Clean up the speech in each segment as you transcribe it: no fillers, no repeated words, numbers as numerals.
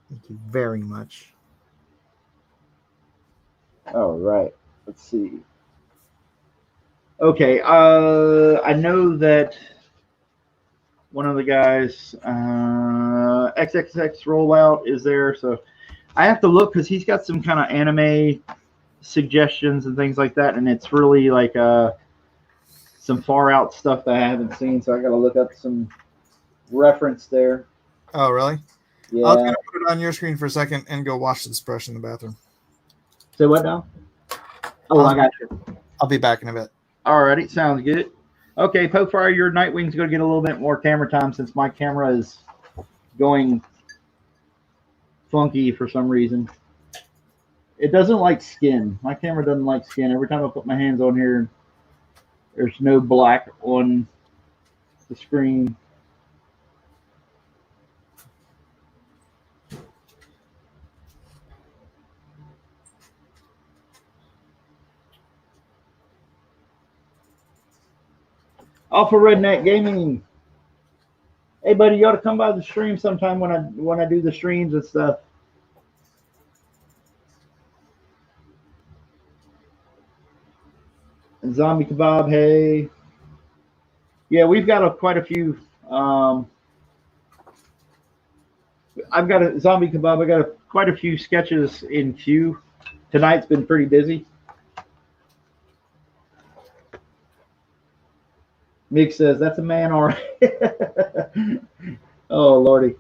Thank you very much. All right. Let's see. Okay. I know that one of the guys, XXX rollout is there, so I have to look because he's got some kind of anime suggestions and things like that, and it's really like some far out stuff that I haven't seen, so I got to look up some reference there. Oh, really? I was Yeah. going to put it on your screen for a second and go wash this brush in the bathroom. So what now? Oh, I got you. I'll be back in a bit. Alrighty, sounds good. Okay, Pokefire, your Nightwing's going to get a little bit more camera time since my camera is going funky for some reason. It doesn't like skin. My camera doesn't like skin. Every time I put my hands on here, there's no black on the screen. Alpha Redneck Gaming. Hey, buddy, you ought to come by the stream sometime when I do the streams and stuff. And Zombie Kebab, hey. Yeah, we've got quite a few. I've got a Zombie Kebab. I got quite a few sketches in queue. Tonight's been pretty busy. Mick says, that's a man, all right. Oh, Lordy.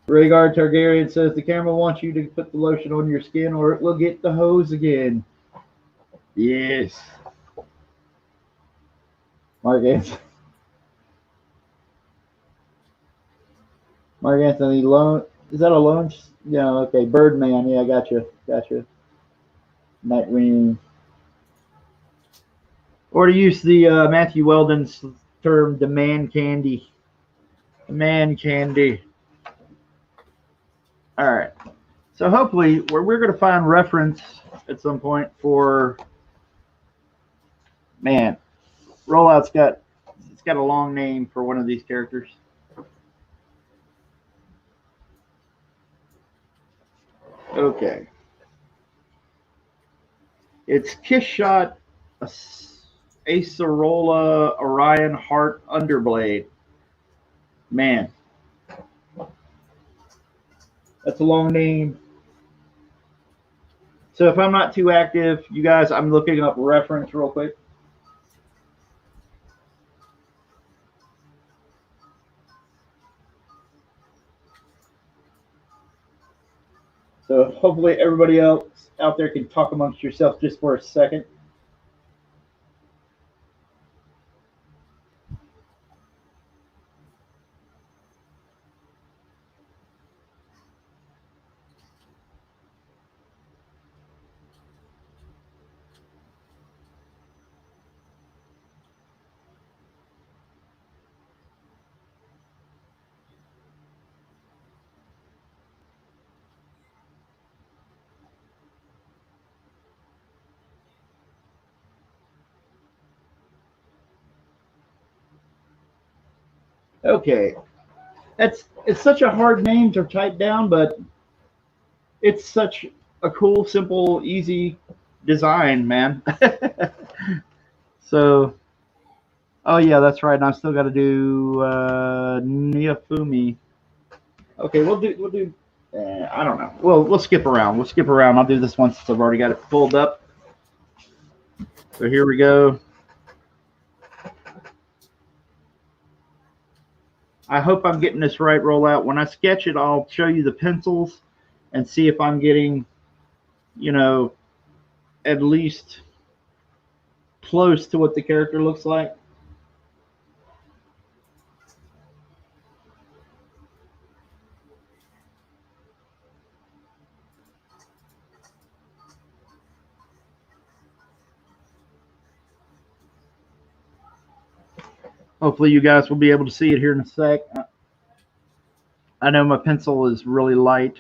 Rhaegar Targaryen says, the camera wants you to put the lotion on your skin or it will get the hose again. Yes. Mark Anthony. Mark Anthony, Lone. Is that a lone? Yeah, okay. Birdman. Yeah, I got you. Got you. Nightwing. Or to use the Matthew Weldon's term, the man candy. The man candy. All right. So hopefully we're going to find reference at some point for, man, Rollout's got a long name for one of these characters. Okay. It's Kishshot Acerola Orion Heart Underblade. Man. That's a long name. So if I'm not too active, you guys, I'm looking up reference real quick. So hopefully everybody else out there can talk amongst yourself just for a second. Okay. It's such a hard name to type down, but it's such a cool, simple, easy design, man. So, oh yeah, that's right. And I still got to do Niafumi. Okay, we'll do. I don't know. We'll skip around. We'll skip around. I'll do this one since I've already got it pulled up. So here we go. I hope I'm getting this right. Rollout. When I sketch it, I'll show you the pencils and see if I'm getting, you know, at least close to what the character looks like. Hopefully you guys will be able to see it here in a sec. I know my pencil is really light.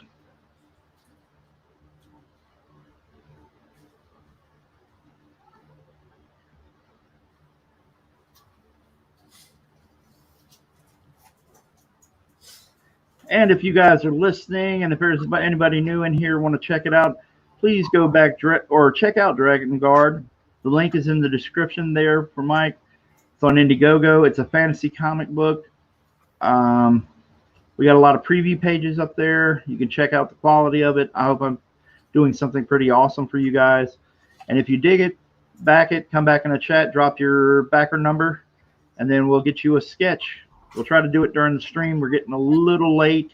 And if you guys are listening, and if there's anybody new in here want to check it out, please go back or check out Dragon Guard. The link is in the description there for Mike. It's on Indiegogo. It's a fantasy comic book. We got a lot of preview pages up there. You can check out the quality of it. I hope I'm doing something pretty awesome for you guys. And if you dig it, come back in the chat, drop your backer number, and then we'll get you a sketch. We'll try to do it during the stream. We're getting a little late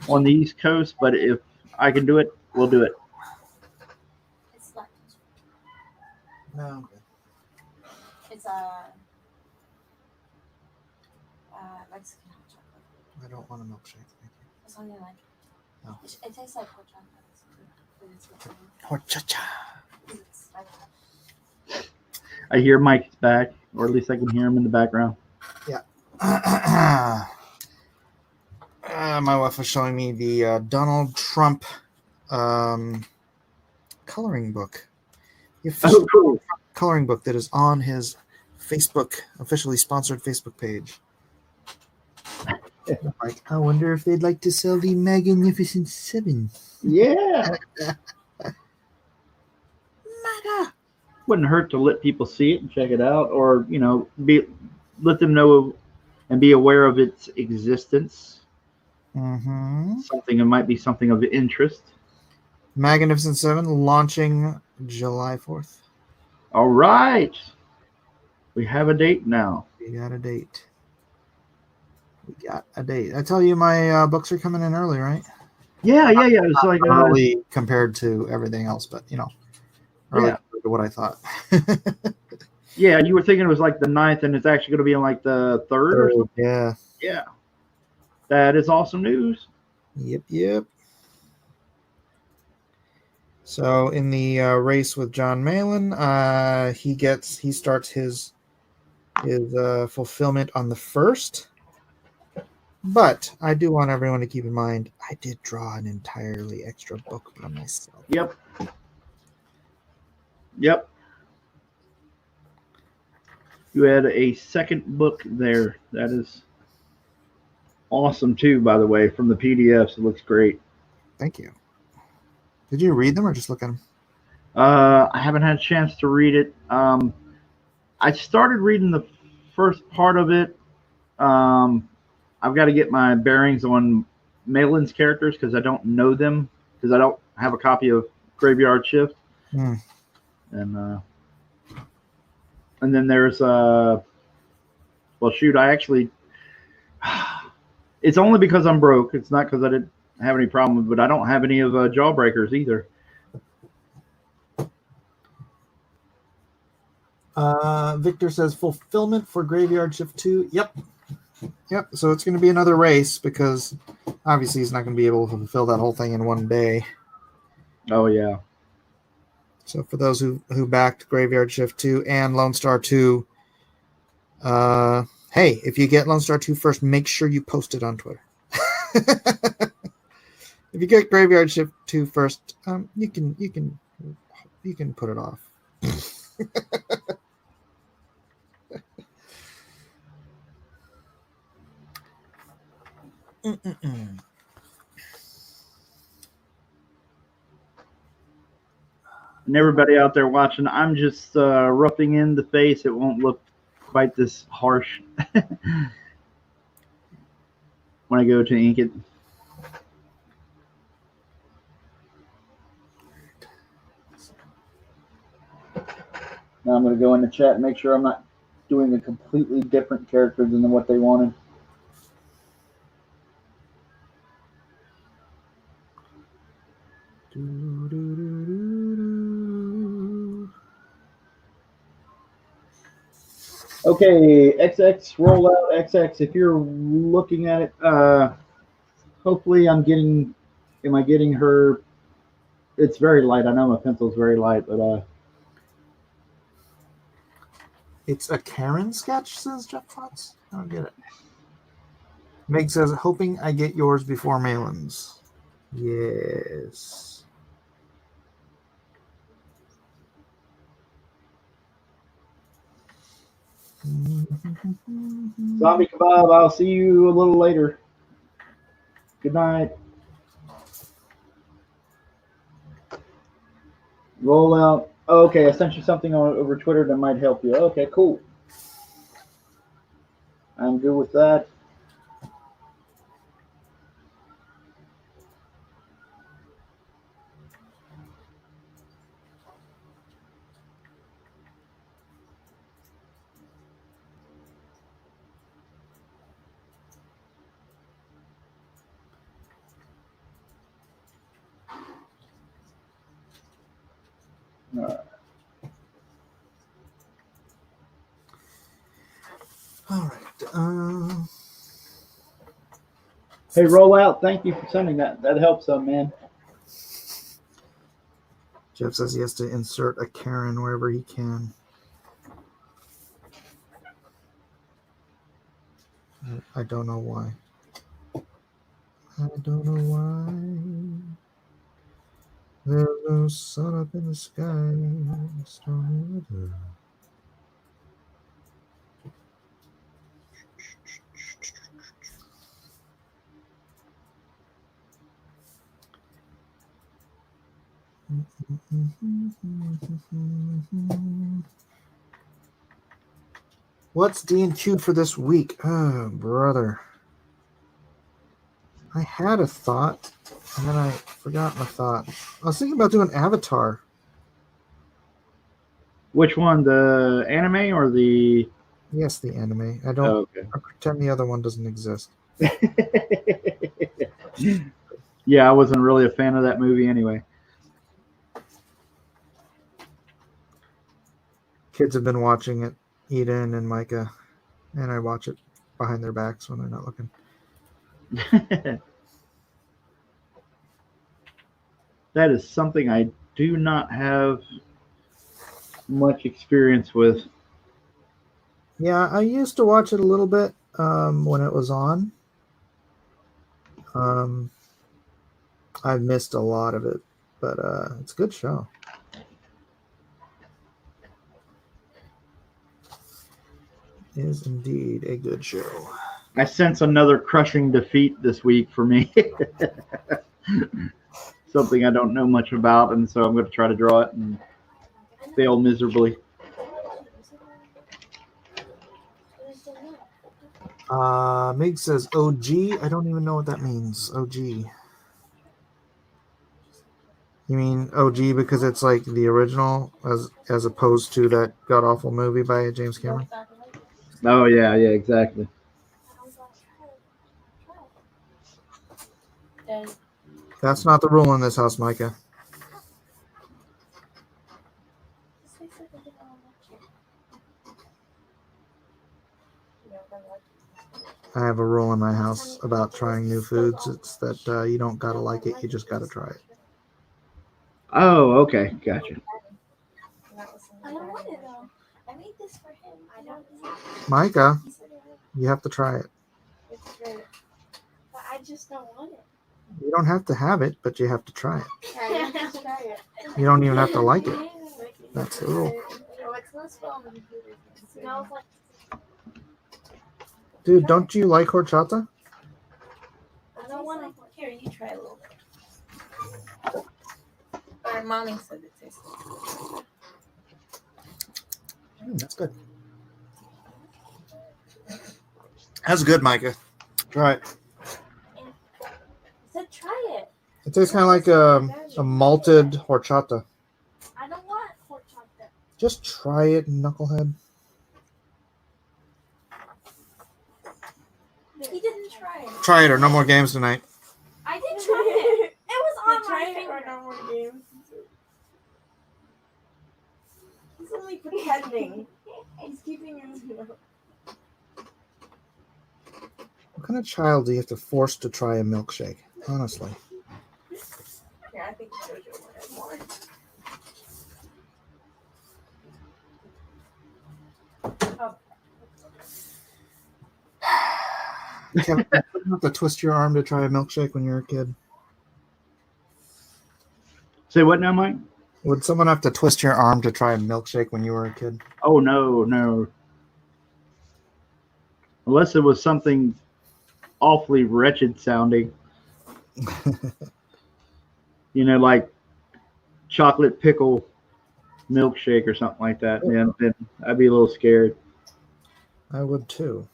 on the East Coast, but if I can do it, we'll do it. It's not. No. It's Mexican hot chocolate. I don't want a milkshake. Thank you. It's only like. No. It tastes like hot chocolate. Horchata. It's like I hear Mike's back, or at least I can hear him in the background. Yeah. My wife was showing me the Donald Trump coloring book. The official cool. coloring book that is on his Facebook, officially sponsored Facebook page. Like, I wonder if they'd like to sell the Magnificent Seven. Yeah. Wouldn't hurt to let people see it and check it out, or let them know and be aware of its existence. Mm-hmm. It might be something of interest. Magnificent Seven launching July 4th. All right, we have a date now. We got a date. I tell you, my books are coming in early, right? Yeah. It's like early compared to everything else, but early compared to what I thought. Yeah, you were thinking it was like the 9th, and it's actually going to be on like the 3rd or something. Yeah. Yeah. That is awesome news. Yep. So in the race with John Malin, he starts his fulfillment on the 1st. But I do want everyone to keep in mind, I did draw an entirely extra book by myself. Yep. You had a second book there. That is awesome too, by the way. From the PDFs, it looks great. Thank you. Did you read them or just look at them? I haven't had a chance to read it. I started reading the first part of it. I've got to get my bearings on Malin's characters because I don't know them, because I don't have a copy of Graveyard Shift. And then there's I actually, it's only because I'm broke. It's not because I didn't have any problem, but I don't have any of Jawbreakers either. Victor says fulfillment for Graveyard Shift 2. Yep. So it's going to be another race because obviously he's not going to be able to fulfill that whole thing in one day. Oh yeah. So for those who backed Graveyard Shift 2 and Lone Star 2, hey, if you get Lone Star 2 first, make sure you post it on Twitter. If you get Graveyard Shift 2 first, you can put it off. And everybody out there watching, I'm just roughing in the face. It won't look quite this harsh when I go to ink it. Now I'm going to go in the chat and make sure I'm not doing a completely different character than what they wanted. Okay, XX rollout XX. If you're looking at it, hopefully am I getting her? It's very light. I know my pencil's very light, but it's a Karen sketch, says Jeff Potts. I don't get it. Meg says, hoping I get yours before Malin's. Yes. Zombie Kebab, I'll see you a little later. Good night. Roll out. Oh, okay, I sent you something over Twitter that might help you. Okay, cool. I'm good with that. All right. Hey, roll out. Thank you for sending that. That helps some, man. Jeff says he has to insert a Karen wherever he can. I don't know why. I don't know why. There's no sun up in the sky. Stormy weather. What's D&Q for this week? Oh, brother. I had a thought, and then I forgot my thought. I was thinking about doing Avatar. Which one? The anime or the? Yes, the anime. I don't. Oh, okay. I pretend the other one doesn't exist. Yeah, I wasn't really a fan of that movie anyway. Kids have been watching it, Eden and Micah, and I watch it behind their backs when they're not looking. That is something I do not have much experience with. Yeah, I used to watch it a little bit when it was on. I've missed a lot of it, but it's a good show. It is indeed a good show. I sense another crushing defeat this week for me. Something I don't know much about, and so I'm going to try to draw it and fail miserably. Mig says OG. I don't even know what that means. OG. You mean OG because it's like the original as opposed to that god awful movie by James Cameron? Oh yeah, exactly. That's not the rule in this house, Micah. I have a rule in my house about trying new foods. It's that you don't gotta like it, you just gotta try it. Oh, okay, gotcha. I don't want it though. I made this for him. I don't. Micah, you have to try it. It's good, but I just don't want it. You don't have to have it, but you have to try it. Yeah, just try it. You don't even have to like it. That's the rule. Oh, it's not spelled on the computer. It smells like. Dude, don't you like horchata? I don't want to. Here, you try a little bit. Or mommy said it tastes good. That's good. That's good, Micah. Try it. I said try it. It tastes kind of like a malted horchata. I don't want horchata. Just try it, knucklehead. He didn't try it. Try it or no more games tonight. I did try it. It was on Try my it finger. or no more games. He's only pretending. He's keeping his mouth. What kind of child do you have to force to try a milkshake? Honestly. Yeah, I think JoJo wanted more. Kevin, you don't have to twist your arm to try a milkshake when you're a kid. Say what now, Mike? Would someone have to twist your arm to try a milkshake when you were a kid? Oh no. Unless it was something awfully wretched sounding. Like chocolate pickle milkshake or something like that. Then I'd be a little scared. I would too.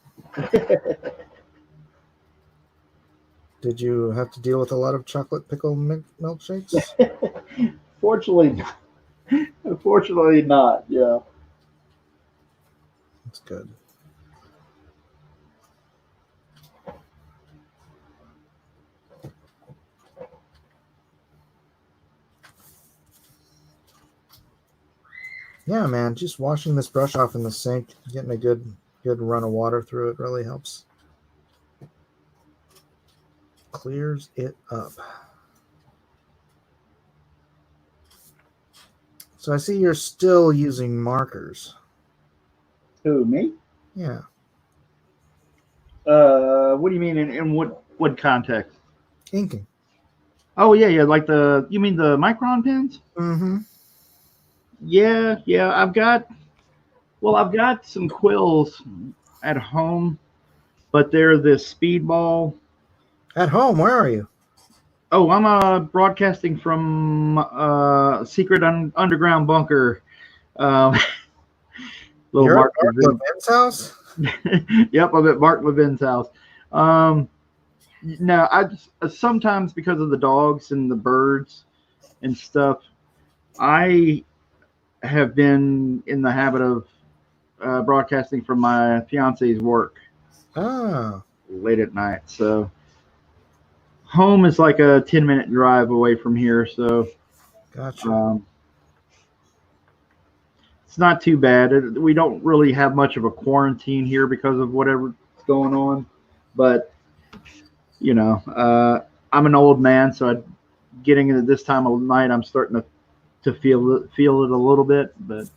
Did you have to deal with a lot of chocolate pickle milkshakes? Unfortunately not. Yeah. That's good. Yeah, man, just washing this brush off in the sink, getting a good run of water through it really helps. Clears it up. So I see you're still using markers. Who, me? Yeah. What do you mean in what context? Inking. Oh yeah, like you mean the micron pens? Mm-hmm. Yeah, I've got some quills at home, but they're this speedball. At home, where are you? Oh, I'm broadcasting from secret underground bunker. Um, little You're at Mark Mark Levin. Levin's house? Yep, I'm at Mark Levin's house. No, I sometimes because of the dogs and the birds and stuff, I have been in the habit of broadcasting from my fiance's work Ah, late at night. So home is like a 10-minute drive away from here. So gotcha. it's not too bad. We don't really have much of a quarantine here because of whatever's going on. But, I'm an old man, so getting into this time of night, I'm starting to feel it a little bit. But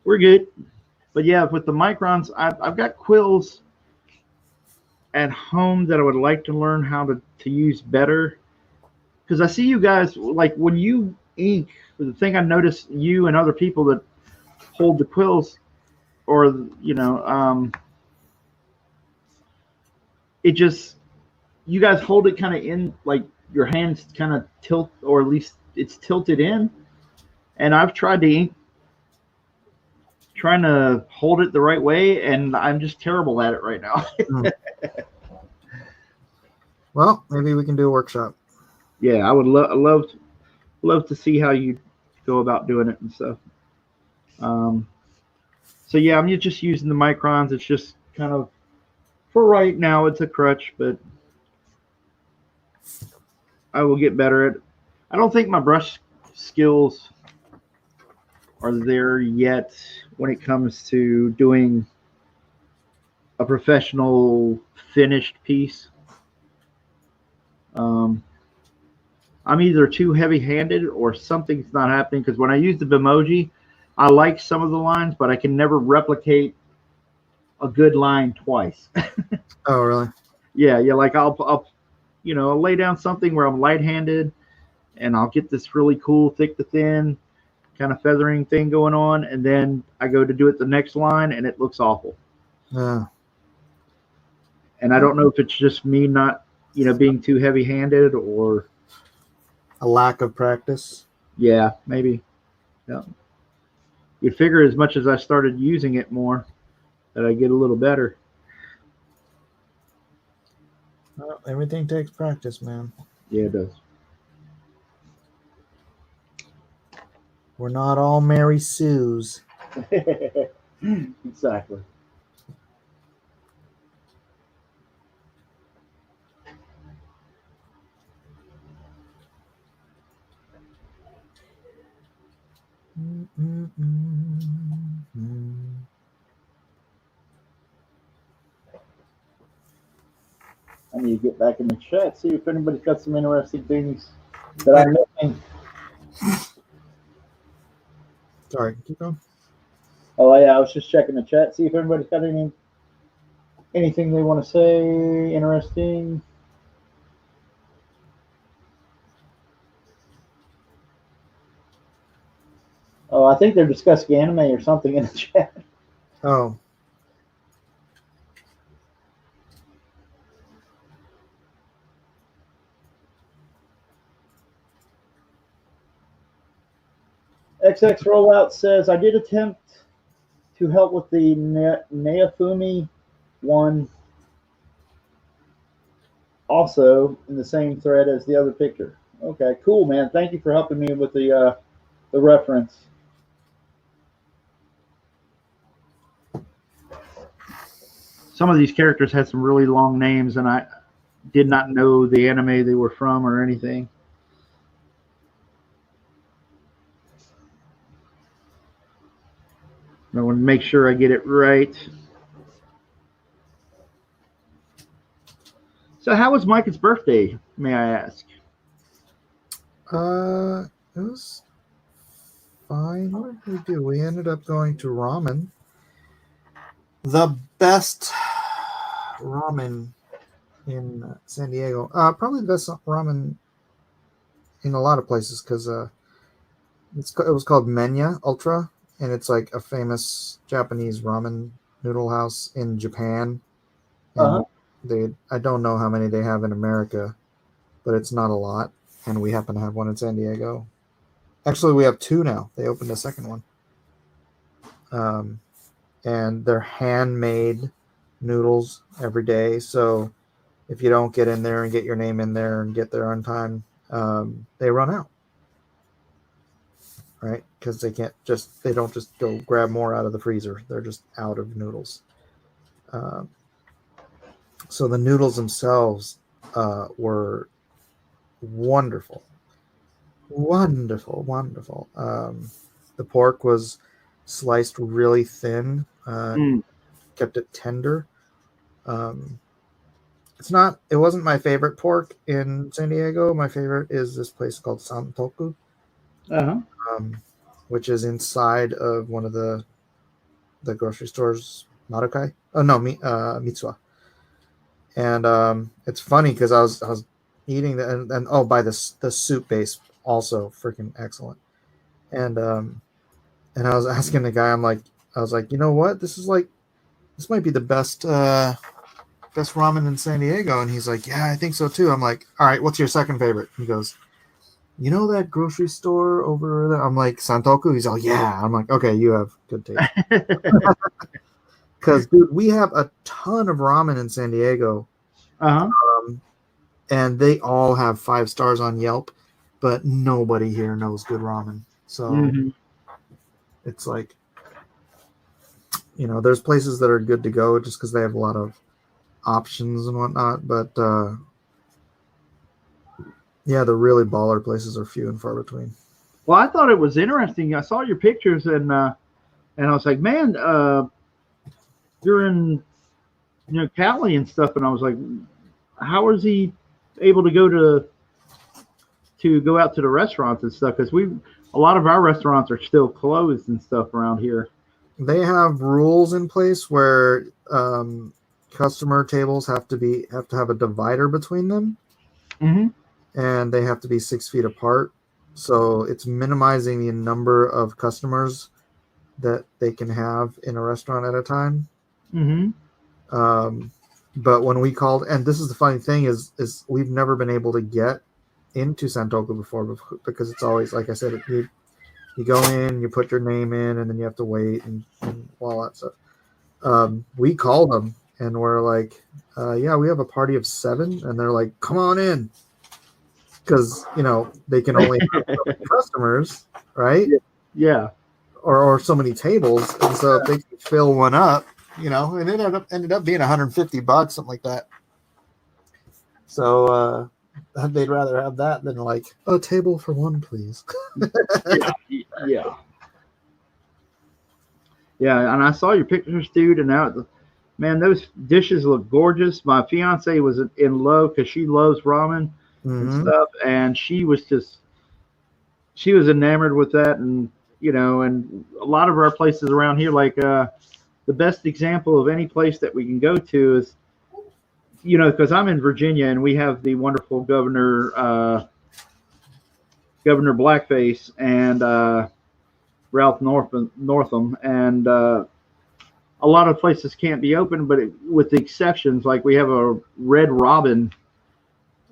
we're good. But yeah, with the microns, I've got quills at home that I would like to learn how to use better. Because I see you guys, like when you ink, the thing I notice you and other people that hold the quills, or, it just, you guys hold it kind of in, like your hands kind of tilt, or at least it's tilted in. And I've tried to ink, trying to hold it the right way, and I'm just terrible at it right now. Well, maybe we can do a workshop. Yeah, I would love to see how you go about doing it and stuff. So yeah, I'm just using the microns. It's just kind of, for right now, it's a crutch, but I will get better at it. I don't think my brush skills are there yet when it comes to doing a professional finished piece. I'm either too heavy-handed or something's not happening, because when I use the Bimoji, I like some of the lines, but I can never replicate a good line twice. Oh, really? Yeah, like I'll lay down something where I'm light-handed, and I'll get this really cool thick to thin kind of feathering thing going on, and then I go to do it the next line, and it looks awful. Yeah. And I don't know if it's just me not, being too heavy-handed, or A lack of practice. yeah, maybe. Yeah. You'd figure as much as I started using it more that I get a little better. Well, everything takes practice, man. Yeah, it does. We're not all Mary Sue's. Exactly. I need to get back in the chat, see if anybody's got some interesting things that I'm missing. Sorry, keep going. Oh yeah, I was just checking the chat, see if everybody's got anything they want to say interesting. Oh, I think they're discussing anime or something in the chat. Oh. XX rollout says I did attempt to help with the Neofumi one, also in the same thread as the other picture. Okay, cool, man. Thank you for helping me with the reference. Some of these characters had some really long names, and I did not know the anime they were from or anything. I want to make sure I get it right. So, how was Micah's birthday, may I ask? It was fine. What did we do? We ended up going to ramen. The best ramen in San Diego. Probably the best ramen in a lot of places because it was called Menya Ultra, and it's like a famous Japanese ramen noodle house in Japan. And I don't know how many they have in America, but it's not a lot. And we happen to have one in San Diego. Actually, we have two now. They opened a second one. And they're handmade noodles every day. So if you don't get in there and get your name in there and get there on time, they run out. Right? Because they don't just go grab more out of the freezer. They're just out of noodles. So the noodles themselves were wonderful. Wonderful. The pork was sliced really thin, kept it tender. It wasn't my favorite pork in San Diego. My favorite is this place called Santoku, which is inside of one of the grocery stores, Marukai. Oh no, Mitsuwa. And it's funny because I was eating and by the soup base also freaking excellent. And I was asking the guy, I was like, you know what? This might be the best ramen in San Diego. And he's like, yeah, I think so too. I'm like, all right, what's your second favorite? He goes, you know that grocery store over there? I'm like, Santoku? He's all, yeah. I'm like, okay, you have good taste. Because, dude, we have a ton of ramen in San Diego. And they all have 5 stars on Yelp, but nobody here knows good ramen. So it's like, there's places that are good to go just because they have a lot of options and whatnot. But yeah, the really baller places are few and far between. Well, I thought it was interesting. I saw your pictures and I was like, man, you're in Cali and stuff, and I was like, how is he able to go out to the restaurants and stuff? Because a lot of our restaurants are still closed and stuff around here. They have rules in place where customer tables have to have a divider between them, and they have to be 6 feet apart. So it's minimizing the number of customers that they can have in a restaurant at a time. But when we called, and this is the funny thing is we've never been able to get into Santoku before because it's always, like I said, you go in, you put your name in, and then you have to wait and all that stuff. We called them and we're like, yeah, we have a party of 7, and they're like, come on in, because they can only have so many customers, right? Yeah. Or so many tables, and so if they can fill one up. And it ended up being $150, something like that. So they'd rather have that than like a table for 1, please. Yeah. And I saw your pictures, dude, and now, man, those dishes look gorgeous. My fiance was in love because she loves ramen and stuff, and she was enamored with that, and and a lot of our places around here, like the best example of any place that we can go to is, because I'm in Virginia and we have the wonderful Governor Blackface and Ralph Northam, and a lot of places can't be open, but with the exceptions, like we have a Red Robin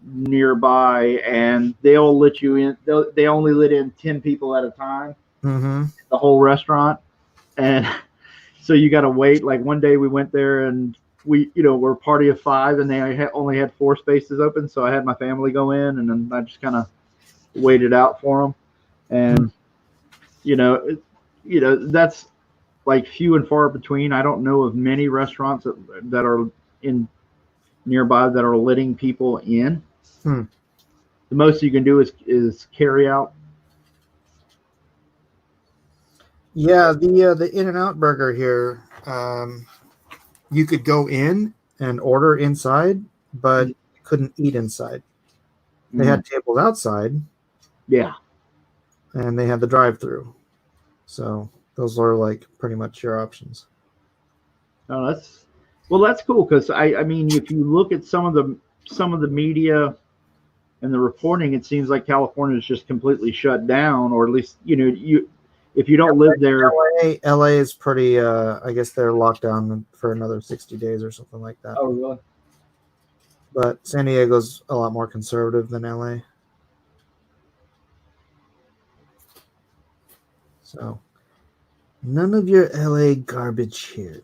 nearby, and they'll let you in. They only let in 10 people at a time. Mm-hmm. the whole restaurant, and so you got to wait. Like one day we went there and we're a party of 5, and they only had 4 spaces open, so I had my family go in, and then I just kind of waited out for them, and you know, it, that's like few and far between. I don't know of many restaurants that are in nearby that are letting people in. Hmm. The most you can do is carry out. Yeah, the In-N-Out burger here, you could go in and order inside, but you couldn't eat inside. They had tables outside, Yeah. and they had the drive-through. So those are like pretty much your options. No, that's cool because I mean if you look at some of the media and the reporting, it seems like California is just completely shut down, or at least if you don't live there. LA is pretty. I guess they're locked down for another 60 days or something like that. Oh really? But San Diego's a lot more conservative than LA. So none of your LA garbage here.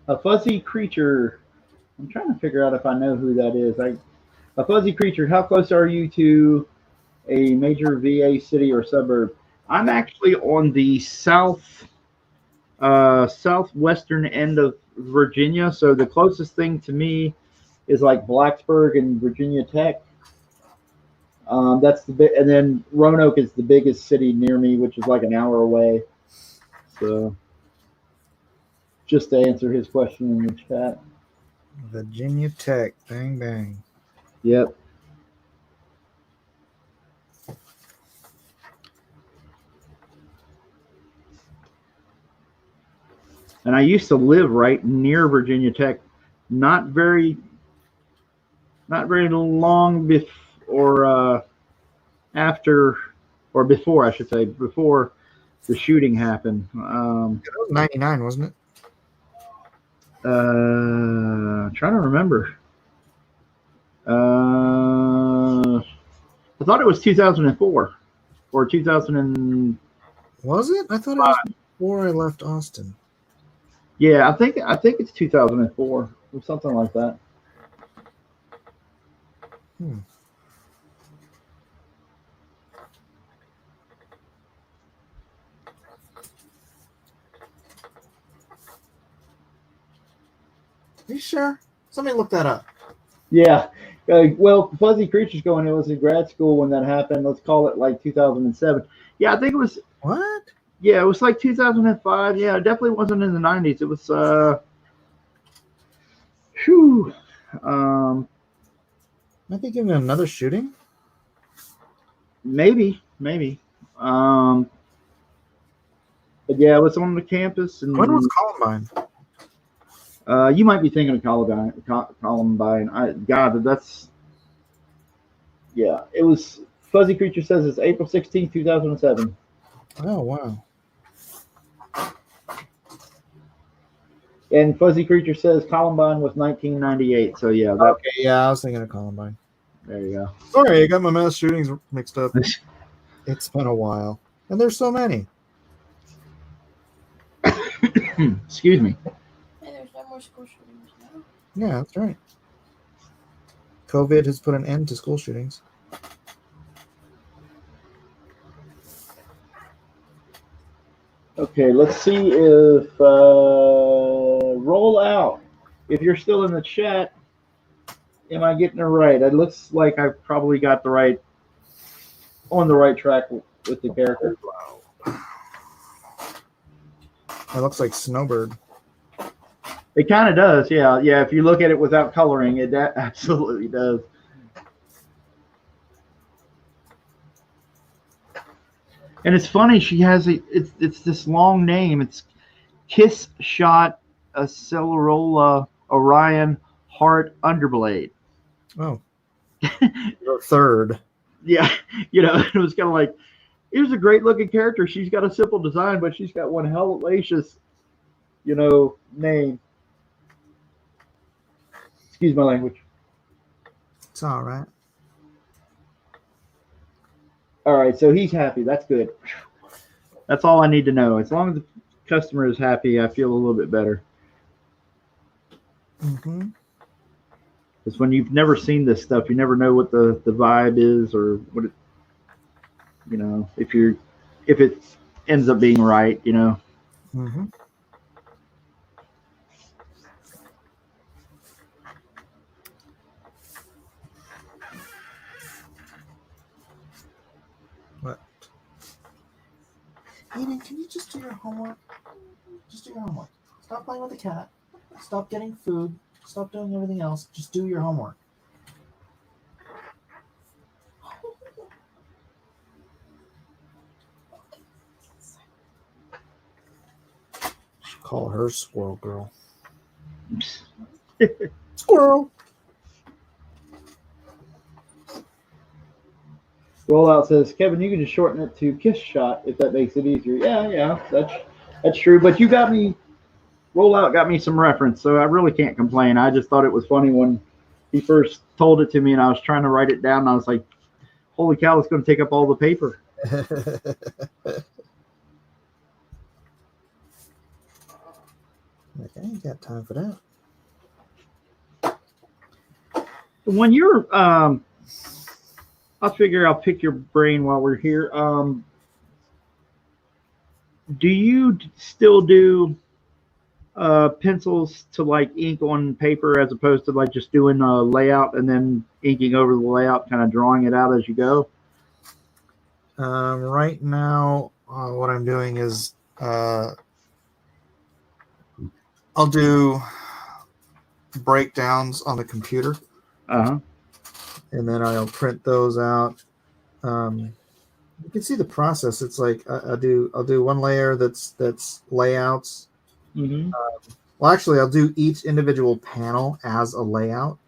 A fuzzy creature. I'm trying to figure out if I know who that is. A fuzzy creature. How close are you to a major VA city or suburb? I'm actually on the southwestern end of Virginia, so the closest thing to me is like Blacksburg and Virginia Tech. That's the big, and then Roanoke is the biggest city near me, which is like an hour away. So, just to answer his question in the chat. Virginia Tech, bang bang. Yep. And I used to live right near Virginia Tech, not very long before after, or before I should say, before the shooting happened. It was 99, wasn't it? Trying to remember. I thought it was 2004 or 2000. Was it? I thought it was before I left Austin. Yeah, I think it's 2004 or something like that. Hmm. Are you sure? Somebody look that up. Yeah. Well, Fuzzy Creature's going. It was in grad school when that happened. Let's call it like 2007. Yeah, I think it was. What? Yeah, it was like 2005. Yeah, it definitely wasn't in the 90s. It was. Whew. I think even another shooting. Maybe. But yeah, it was on the campus. And When was Columbine? you might be thinking of Columbine. God, that's. Yeah, it was. Fuzzy Creature says it's April 16th, 2007. Oh wow. And Fuzzy Creature says Columbine was 1998. So yeah. Okay, yeah, I was thinking of Columbine. There you go. Sorry, I got my mass shootings mixed up. It's been a while, and there's so many. Excuse me. Hey, there's no more school shootings now. Yeah, that's right. COVID has put an end to school shootings. Okay, let's see if roll out. If you're still in the chat, am I getting it right? It looks like I probably got on the right track with the character. It looks like Snowbird. It kind of does, yeah. Yeah, if you look at it without coloring, it absolutely does. And it's funny, she has it's this long name. It's Kiss Shot Acelerola Orion Heart Underblade. Oh. The third. Yeah, it was kind of like, here's a great looking character. She's got a simple design, but she's got one hellacious, name. Excuse my language. It's all right. All right, so he's happy. That's good. That's all I need to know. As long as the customer is happy, I feel a little bit better. Mm-hmm. Because when you've never seen this stuff, you never know what the vibe is or what it, if it ends up being right, Mm-hmm. What? Eden, can you just do your homework? Just do your homework. Stop playing with the cat. Stop getting food. Stop doing everything else. Just do your homework. Call her Squirrel Girl. Squirrel. Rollout says, Kevin, you can just shorten it to kiss shot if that makes it easier. Yeah, that's true. But you got me. Rollout got me some reference, so I really can't complain. I just thought it was funny when he first told it to me, and I was trying to write it down, and I was like, "Holy cow, it's going to take up all the paper." Like, I ain't got time for that. When you're, I figure I'll pick your brain while we're here. Do you still do pencils to like ink on paper as opposed to like just doing a layout and then inking over the layout, kind of drawing it out as you go? Right now, what I'm doing is I'll do breakdowns on the computer, Uh-huh. and then I'll print those out. You can see the process. It's like I'll do one layer that's layouts. Mm-hmm. Well, actually, I'll do each individual panel as a layout,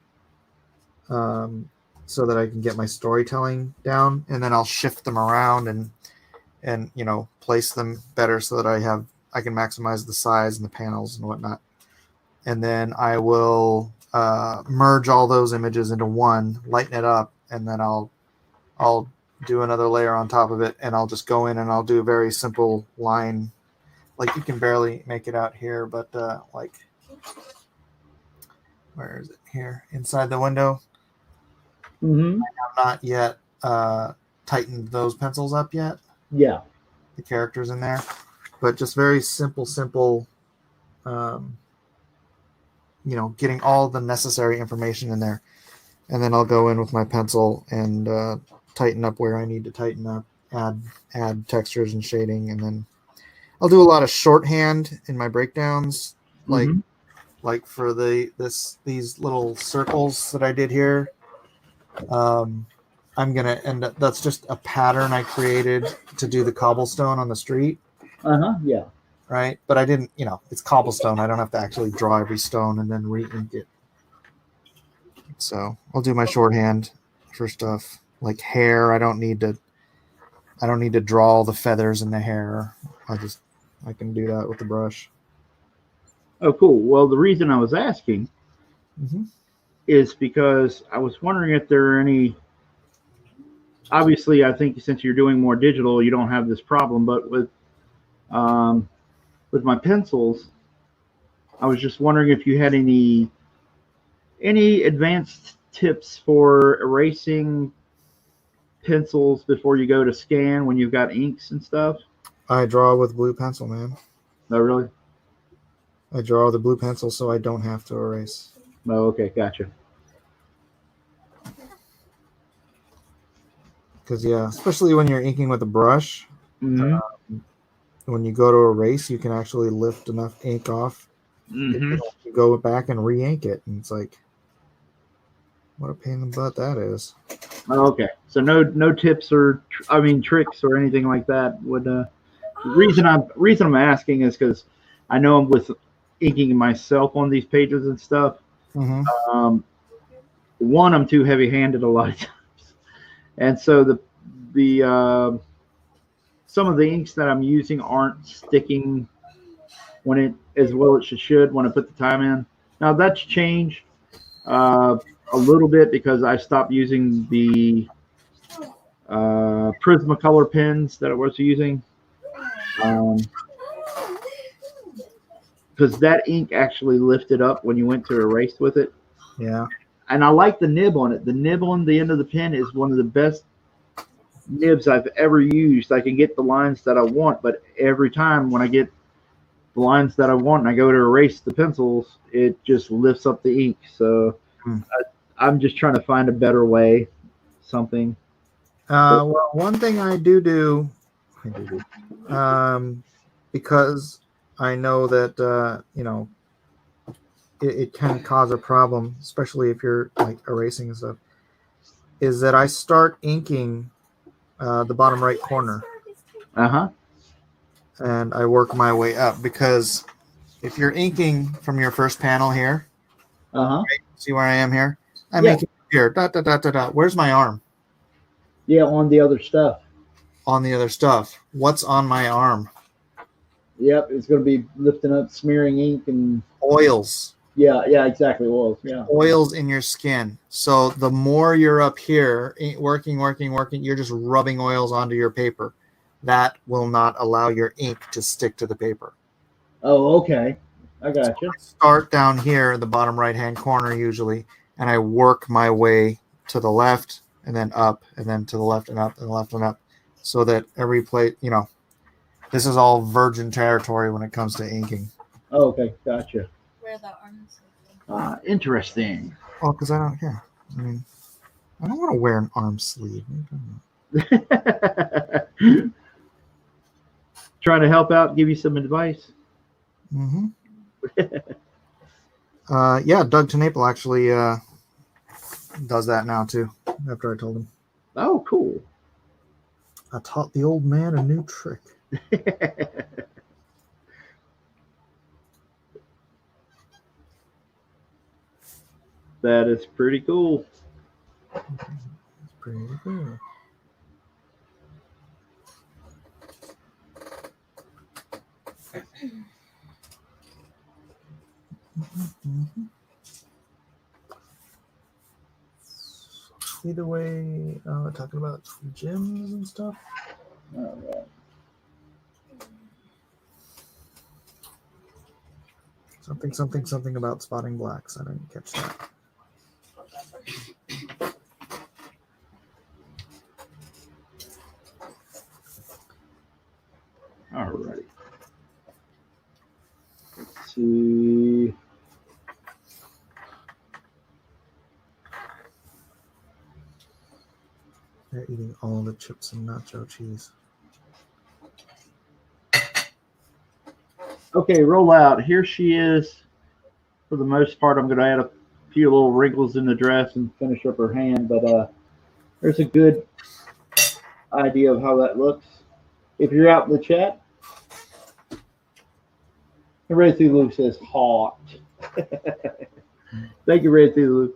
so that I can get my storytelling down, and then I'll shift them around and place them better so that I can maximize the size and the panels and whatnot. And then I will merge all those images into one, lighten it up, and then I'll do another layer on top of it, and I'll just go in and I'll do a very simple line. Like, you can barely make it out here, but like, where is it? Here, inside the window. Mm-hmm. I have not yet tightened those pencils up yet. Yeah. The characters in there, but just very simple, getting all the necessary information in there. And then I'll go in with my pencil and tighten up where I need to tighten up, add textures and shading, and then I'll do a lot of shorthand in my breakdowns, like for these little circles that I did here. I'm gonna end up. That's just a pattern I created to do the cobblestone on the street. Yeah. Right, but I didn't. It's cobblestone. I don't have to actually draw every stone and then re-ink it. So I'll do my shorthand for stuff like hair. I don't need to draw all the feathers in the hair. I can do that with the brush. Oh, cool. Well, the reason I was asking Mm-hmm. is because I was wondering if there are any. Obviously, I think since you're doing more digital, you don't have this problem. But with my pencils, I was just wondering if you had any advanced tips for erasing pencils before you go to scan when you've got inks and stuff. I draw with blue pencil, man. No, really? I draw with a blue pencil so I don't have to erase. Oh, okay, gotcha. Because, yeah, especially when you're inking with a brush, Mm-hmm. When you go to erase, you can actually lift enough ink off. Mm-hmm. You go back and re-ink it, and it's like, what a pain in the butt that is. Oh, okay, so no tips or tricks or anything like that would. The reason I'm asking is because I know I'm with inking myself on these pages and stuff. Mm-hmm. One, I'm too heavy-handed a lot of times, and so the some of the inks that I'm using aren't sticking when it as well as it should when I put the time in. Now that's changed a little bit because I stopped using the Prismacolor pens that I was using. Because that ink actually lifted up when you went to erase with it. Yeah. And I like the nib on it. The nib on the end of the pen is one of the best nibs I've ever used. I can get the lines that I want, but every time when I get the lines that I want and I go to erase the pencils, it just lifts up the ink. So I'm just trying to find a better way, something. Well, one thing I do, because I know that it can cause a problem, especially if you're like erasing and stuff, is that I start inking the bottom right corner. And I work my way up, because if you're inking from your first panel here, see where I am here? I'm inking here. Dot, dot, dot, dot, dot. Where's my arm? Yeah, on the other stuff. On the other stuff. What's on my arm? Yep, it's going to be lifting up, smearing ink and oils. Yeah, exactly. Oils. Yeah. Oils in your skin. So the more you're up here working, you're just rubbing oils onto your paper. That will not allow your ink to stick to the paper. Oh, okay. I got you. So I start down here in the bottom right-hand corner usually, and I work my way to the left and then up and then to the left and up and left and up, so that every plate, this is all virgin territory when it comes to inking. Oh, okay, gotcha. Where the arms. Interesting. Well, because I don't care. I mean, I don't want to wear an arm sleeve. Trying to help out, give you some advice. Mm-hmm. Yeah, Doug TeNapel actually does that now too, after I told him. Oh, cool. I taught the old man a new trick. That is pretty cool. That's pretty cool. Either way, talking about gyms and stuff. All right. Something about spotting blacks. I didn't catch that. All right. Let's see. They're eating all the chips and nacho cheese. Okay, roll out. Here she is. For the most part, I'm going to add a few little wrinkles in the dress and finish up her hand, but there's a good idea of how that looks. If you're out in the chat, Red Thulu says hot. Thank you, Red Thulu.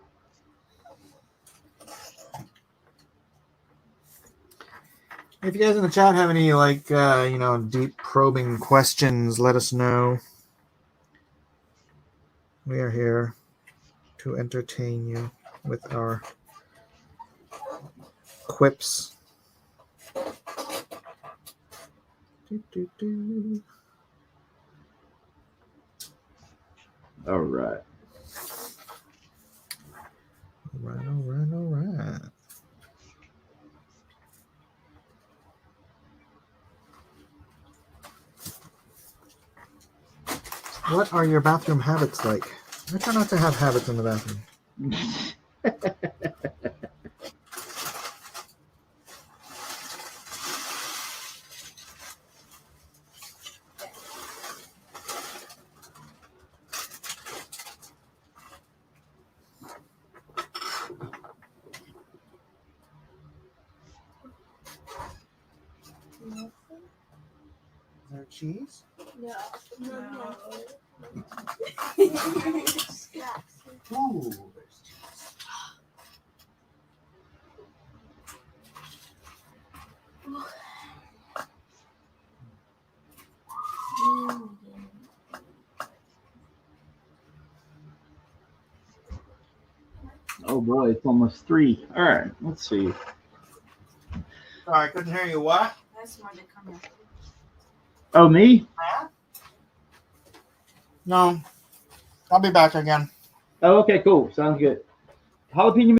If you guys in the chat have any deep probing questions, let us know. We are here to entertain you with our quips. All right. All right. What are your bathroom habits like? I try not to have habits in the bathroom. Is there cheese? No. Ooh, there's cheese. Oh boy, it's almost 3. All right, let's see. Sorry, I couldn't hear you. What? That's why they come here. Oh, me? No. I'll be back again. Oh, okay, cool. Sounds good. Jalapeno